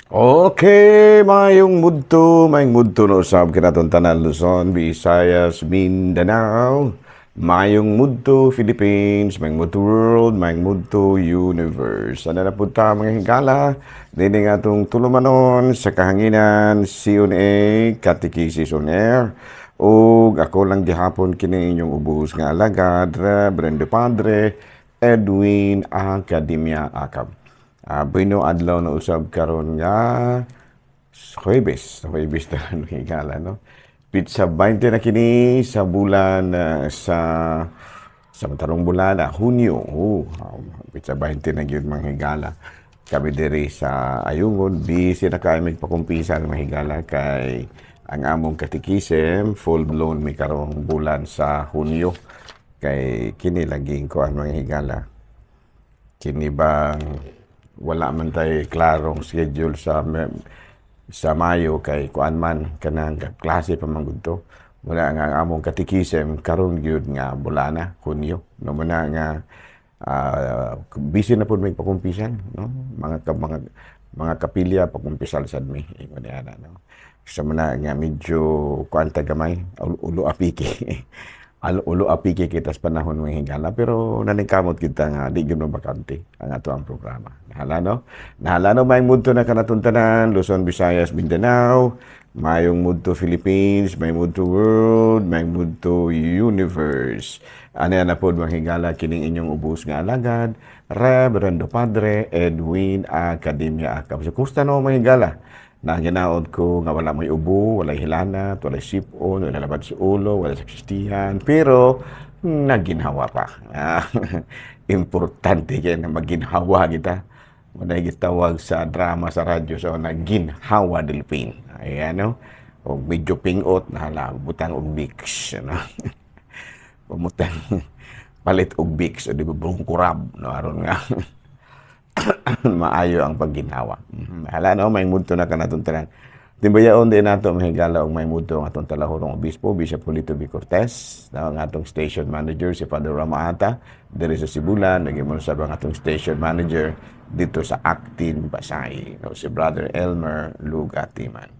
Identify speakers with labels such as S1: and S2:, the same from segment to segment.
S1: Okay, mayong mudto no usab kinatong tanan Luzon, Visayas, Mindanao. Mayong mudto Philippines, mayong mudto world, mayong mudto universe. Ano na po ta mga higala, dini nga itong tulumanon sa kahanginan, CNA, Catechesis on Air. O ako lang gihapon kini inyong ubos nga alagad, Reverend Padre Edwin Academia Acab. Bueno adlaw na usab karon nga Huwebes na higala no. Pizza 20 na kini sa bulan sa matarong bulan Hunyo. Pizza 20 na gyud mga higala. Kami diri sa Ayungod, busy na kay magpakumpisan mga higala kay ang among katikisem full blown mi karong bulan sa Hunyo. Kay kini laging ko ang mga higala. Kini bang wala man tay klarong schedule sa Mayo kay kuan man kanang klase pa man gudto. Wala nga ang among katikisem karon gyud nga bulana Hunyo. No man nga busy na pud may pakumpisan no mga kapilya pakumpisal sad mi ingon ana no. Sa man nga medyo kuan ta gamay ulo apiki. Ulo apiki kita sa panahon ng hingala pero naningkamot kita nga di gyud bakante ang ato ang programa. Nahala no may mudto na kanatong tanan, Luzon, Visayas, Mindanao, mayong mudto Philippines, may mudto world, may mudto universe. Ano na pod mga higala kining inyong ubos nga alagad, Reverendo Padre Edwin Academia Acab. So kumusta no mga higala? Na ginaod ko nga wala may ubo, wala hilanat, wala sipon, wala labad sa ulo, wala saksistihan, pero naginhawa pa. Importante kaya na maginhawa kita. Muna gitawag sa drama sa radyo so naginhawa delphin. Ayan no. O medyo pingot na hala, butang og Vicks. Ano? Pumutang palit og Vicks o di ba kurab no aron nga. Maayo ang pagginhawa. Hala no, may mudto na kanatong tanan. Timbayaon din nato mahigala og may mudto ang atong talahorong obispo, Bishop Polito B. Cortez, ang atong station manager si Father Ramaata, diri sa Sibulan, naging sa ang atong station manager dito sa Actin, Pasay, no, si Brother Elmer Lugatiman.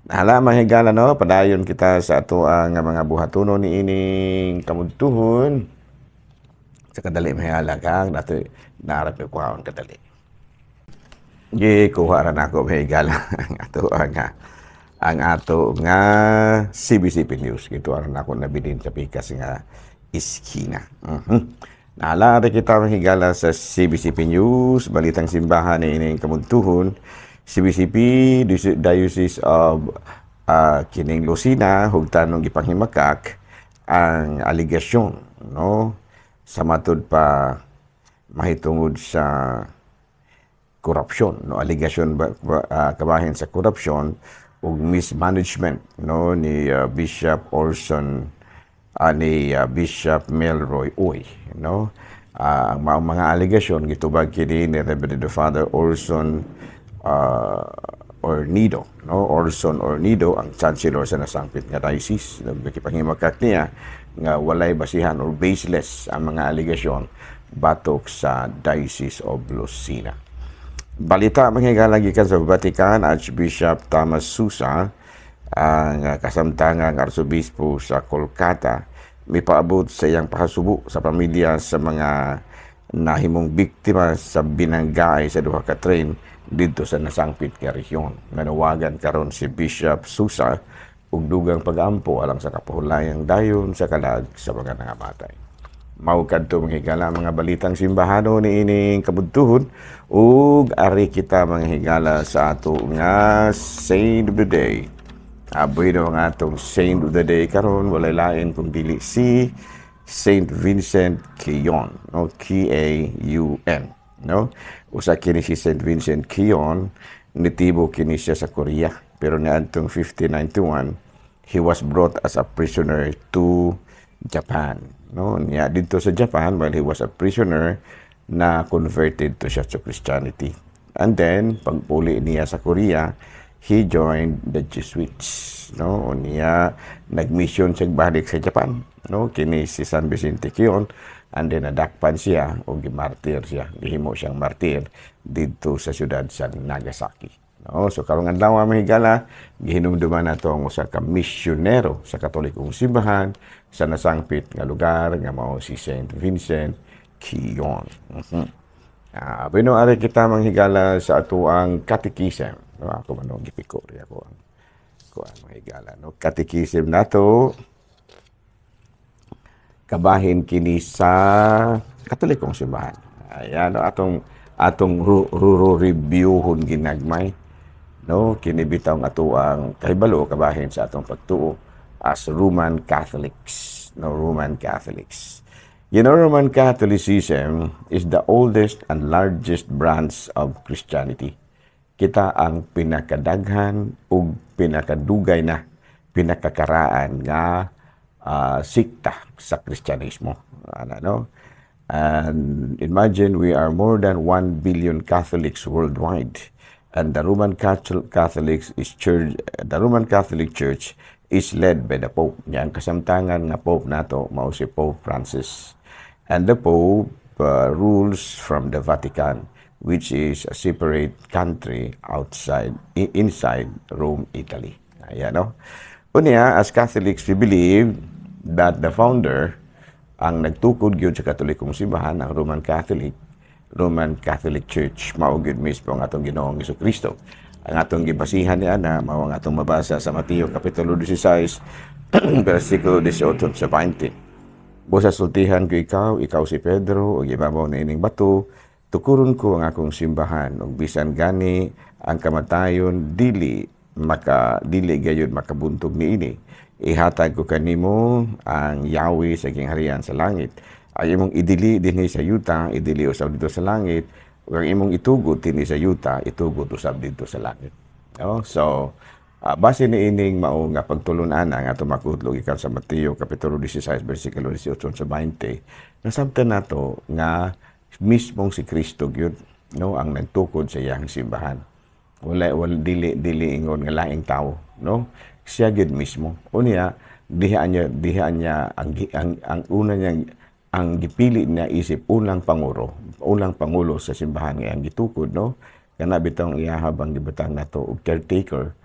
S1: Hala mahigala no, padayon kita sa ato ang mga buhatunon ni ining kamudtuhon. Sa kadali mahigala kang nato narap ko kuhaon kadali. Kuha ra nako mahigala ang ato nga CBCP News. Gito ara nako nabilin sa pikas nga iskina. Naalala kita mahigala sa CBCP News, balitang simbahan ni ining kamudtuhon, CBCP Diocese of kining Lucena hugtanong gipanghimakak ang aligasyon no sa matud pa mahitungod sa korupsyon no aligasyon kabahin sa korupsyon ug mismanagement no ni Bishop Orson ni Bishop Melroy Uy no ang mga aligasyon gitubag kini ni Reverend Father Orson Ornido no Orson Ornido ang chancellor sa nasangpit nga diocese nagpanghimakak niya nga walay basihan or baseless ang mga aligasyon batok sa Diocese of Lucena. Balita manghigala gikan sa Vatican, Archbishop Thomas Susa, ang kasamtangang arsobispo sa Kolkata, may paabot sa iyang pahasubo sa pamilya sa mga nahimong biktima sa binanggay sa duha ka train dito sa nasangpit nga rehiyon. Nanawagan karon si Bishop Susa ug dugang pag-ampo alang sa kapahulayang dayon sa kalag sa mga nangamatay. Mao kadto manghigala mga balitang simbahano ni ining kabudtuhon ug ari kita manghigala sa ato nga Saint of the Day. Aboy no nga atong Saint of the Day karon walay lain kung dili si Saint Vincent Quillon, no K-A-U-N, no? Usa kini si Saint Vincent Quillon, nitibo kini siya sa Korea, pero niadtong 1591 he was brought as a prisoner to Japan. No, niya dito sa Japan while he was a prisoner na converted to siya to Christianity. And then pagpuli niya sa Korea, he joined the Jesuits. No, niya nagmission siya balik sa Japan. No, kini si San Vicente Quillon and then nadakpan siya o gimartir siya, gihimo siyang martir dito sa syudad sa Nagasaki. No, so karong adlaw mga higala, gihinumduman nato ang usa ka misyonero sa Katolikong simbahan sa nasangpit nga lugar nga mao si Saint Vincent Quillon. Bueno, ari kita manghigala sa ato ang catechism. No, ako man gipiko ri ako ang mahigala, no? Catechism nato kabahin kini sa Katolikong simbahan. Ayan, no, atong reviewhon ginagmay, no, kini bitaw nga ato ang kahibalo kabahin sa atong pagtuo as Roman Catholics, no, Roman Catholics. You know, Roman Catholicism is the oldest and largest branch of Christianity. Kita ang pinakadaghan ug pinakadugay na pinakakaraan nga sikta sa Kristyanismo. No? And imagine we are more than 1 billion Catholics worldwide, and the Roman Catholic Church is led by the Pope. Yan kasamtangan nga Pope nato mao si Pope Francis, and the Pope rules from the Vatican, which is a separate country inside Rome, Italy. Ayan, no? Unya, as Catholics, we believe that the founder, ang nagtukod gyud sa Katolikong simbahan, ang Roman Catholic Church, mao gyud mismo ang atong Ginoong Jesucristo. Ang atong gibasihan niya na mao ang atong mabasa sa Mateo kapitulo 16, versikulo 18 sa 20. Busa sultihan ko ikaw si Pedro, o ibabaw na ining bato, tukuron ko ang akong simbahan, ug bisan gani ang kamatayon dili gayud makabuntog niini. Ihatag ko kanimo ang Yahweh sa gingharian sa langit. Ang imong idili dinhi sa yuta, idili usab dito sa langit. Ug ang imong itugot dinhi sa yuta, itugot usab dito sa langit. No? So, base niining mao nga pagtulunan ang ato makudlog ikan sa Mateo kapitulo 16 bersikulo 18 sa 20. Nasabtan nato nga mismong si Kristo gyud, no, ang nagtukod sa iyang simbahan. Wala dili ingon nga laing tawo, no? Siya gyud mismo. Unya diha niya ang una niyang ang gipili niya isip unang pangulo sa simbahan nga ang gitukod, no? Kana bitong iyahabang gibatang nato og caretaker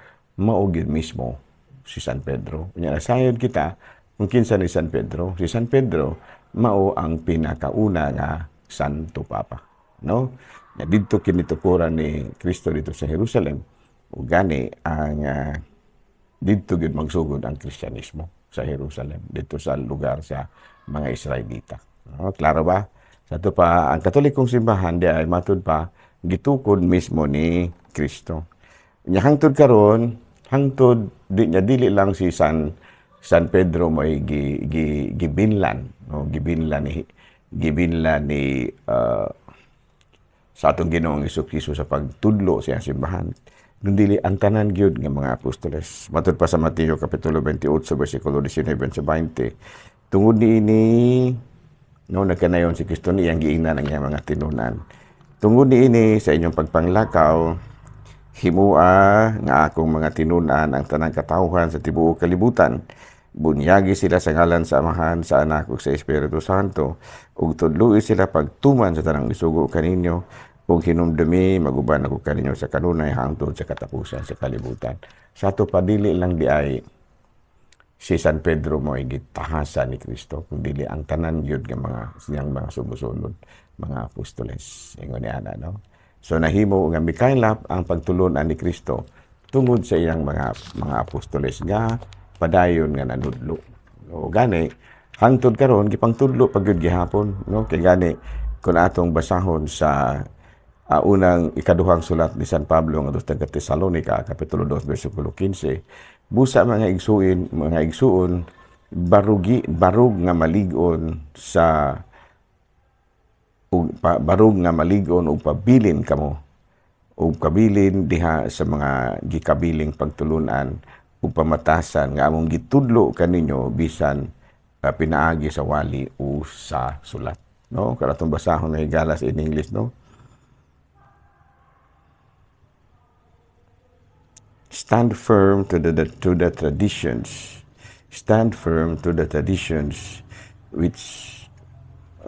S1: mao gyud mismo si San Pedro. Unya nasayod kita kung kinsa ni San Pedro. Si San Pedro mao ang pinakauna nga Santo Papa, no? Na dito kinitukuran ni Kristo dito sa Jerusalem. Ug gani ang dito gyud magsugod ang Kristyanismo sa Jerusalem, dito sa lugar sa mga Israelita. No? Klaro ba? Sa ito pa, ang Katolikong simbahan di ay matud pa gitukod mismo ni Kristo. Nya hangtod karon, dili lang si San Pedro may gibinlan, no? Gibinlan ni sa atong Ginoong Jesucristo sa pagtudlo sa simbahan. Nundili ang tanan gyud nga mga apostoles. Matud pa sa Mateo kapitulo 28 bersikulo 19 sa 20. Tungod niini, no, nagkanayon si Kristo niyang giingnan ang iyang mga tinunan. Tungod niini sa inyong pagpanglakaw, himua nga akong mga tinunan ang tanang katawhan sa tibuok kalibutan. Bunyagi sila sa ngalan sa Amahan, sa Anak ug sa Espiritu Santo, ug tudloi sila pagtuman sa tanang isugo kaninyo, ug hinumdumi maguban ako kaninyo sa kanunay hangtod sa katapusan sa kalibutan. Sa ato padili lang di ay si San Pedro mo ay gitahasan ni Kristo, kung dili ang tanan gyud nga mga sumusunod, mga apostoles. Ingon ni ana, no? So nahimo nga mikaylap ang pagtulunan ni Kristo tungod sa iyang mga apostoles nga padayon nga nanudlo. No, gani hangtod karon gipangtudlo pagyud gihapon, no? Kay gani kun atong basahon sa unang ikaduhang sulat ni San Pablo nga sa Tesalonica kapitulo 2 bersikulo 15, busa mga igsuon barug nga maligon sa barug nga maligon ug pabilin kamo ug kabilin diha sa mga gikabiling pagtulunan ug pamatasan nga among gitudlo kaninyo bisan pinaagi sa wali o sa sulat, no? Karatong basahon na higalas in English, no? Stand firm to the traditions. Stand firm to the traditions which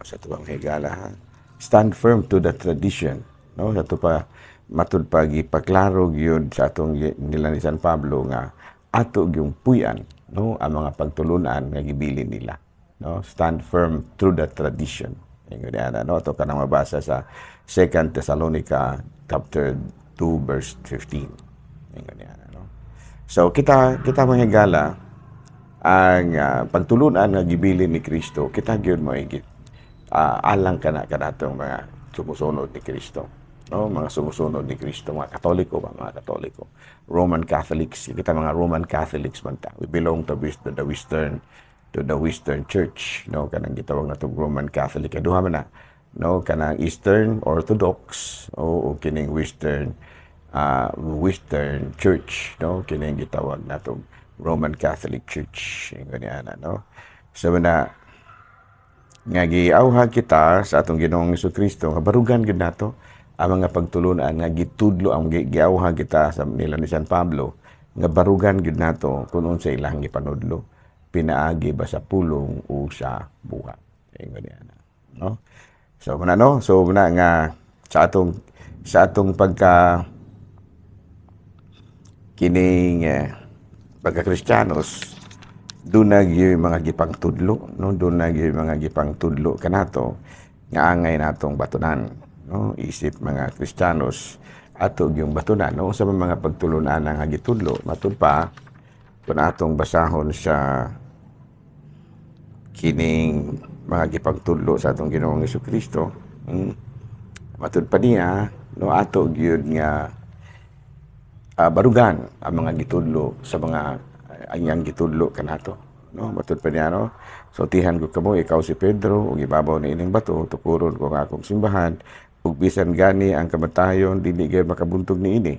S1: sa tubang higala, ha? Stand firm to the tradition, no? Sa to pa matud pa gipaklaro gyud sa atong nila ni San Pablo nga ato yung puyan, no, ang mga pagtulunan nga gibilin nila, no? Stand firm through the tradition. Ingon niya, no? Ito ka nang mabasa sa 2 Thessalonica chapter 2 verse 15. Ingon niya, no? So kita mga higala ang pagtulunan nga gibilin ni Kristo, kita gyud mo igit alang kanatong mga sumusunod ni Kristo, no? Mga sumusunod ni Kristo, mga Katoliko ba, mga Katoliko, Roman Catholics, kita mga Roman Catholics man ta. We belong to the Western Church, no? Kanang gitawag natong Roman Catholic, duha man na, no? Kanang Eastern Orthodox o kining Western Church, no? Kining gitawag natong Roman Catholic Church, ganyan, no? So na nga giawhag kita sa atong Ginoong Jesucristo nga barugan gid nato ang mga pagtulunan nga gitudlo ang giawhag kita sa nila ni San Pablo nga barugan gid nato kun unsa ilang gipanudlo, pinaagi ba sa pulong o sa buhat, ganyan, no? So muna nga sa atong pagka kining pagka-Kristiyanos, doon yung mga gipangtudlo, no? Doon yung mga gipangtudlo kanato nga angay natong batunan, no? Isip mga Kristiyanos ato yung batunan, no? Sa mga pagtulunan nga gitudlo, matud pa kung atong basahon sa kining mga gipangtudlo sa atong Ginoong Jesucristo, matud pa niya, no? Ato gyud nga barugan ang mga gitudlo sa mga anyang gitudlo kanato, no? Matud pa niya, no? So tihan ko kamo ikaw si Pedro ug ibabaw ni ining bato tukuron ko nga akong simbahan ug bisan gani ang kamatayon dili gay makabuntog niini.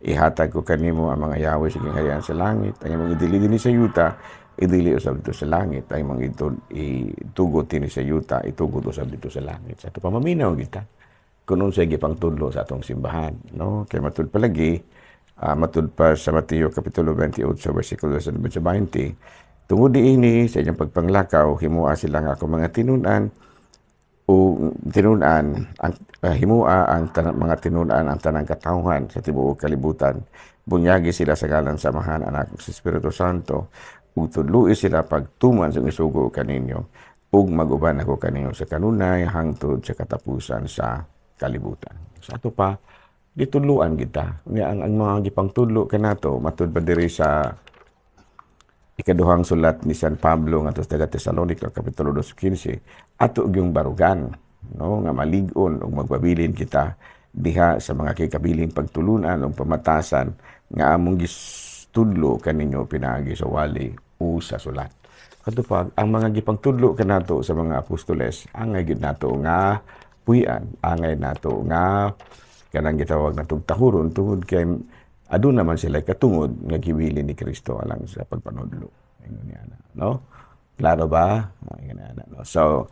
S1: Ihatag ko kanimo ang mga yawi sa gingharian sa langit, ang imong idili dinhi sa yuta idili usab dito sa langit, ang imong itugot dinhi sa yuta itugot usab dito sa langit. Sa ato pamaminaw kita kun unsay gipangtudlo sa atong simbahan, no? Kay matud palagi matud pa sa Mateo Kapitulo 28, versikulo 20, tungod diini sa inyong pagpanglakaw, himua sila nga ako mga tinunan, o tinunan, himua ang mga tinunan ang tanang katawhan sa tibuok kalibutan, bunyagi sila sa ngalan samahan anak sa Espiritu Santo, ug tudloi sila pagtuman sa isugo kaninyo, ug maguban ako kaninyo sa kanunay hangtod sa katapusan sa kalibutan. Sa ato pa, ditudluan kita. Ang mga gipangtudlo kanato matud pa diri sa ikaduhang sulat ni San Pablo ngadto sa Thessalonica Kapitulo 2:15, ato yung barugan, no? Nga malig-on ug magbabilin kita diha sa mga kikabiling pagtulunan ug pamatasan nga among gitudlo kaninyo pinaagi sa wali o sa sulat. Katupag ang mga gipangtudlo kanato sa mga apostoles angay gid nato nga puy-an, angay nato nga kanang gitawag na tugtahuron tungod kay aduna naman sila katungod nga giwili ni Kristo alang sa pagpanudlo. No? Klaro ba? No? So,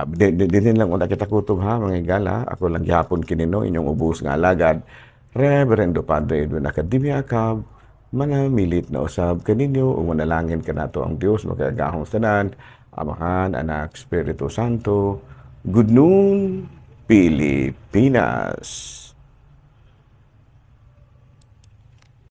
S1: din lang una kita kutob ha, mga igala. Ako lang gihapon kinino inyong ubos nga alagad. Reverendo Padre Edwin Academia Cab, manamilit na usab kaninyo ug manalangin kanato ang Dios makagahong tanan, Amahan, Anak, Espiritu Santo. Good noon, Pilipinas.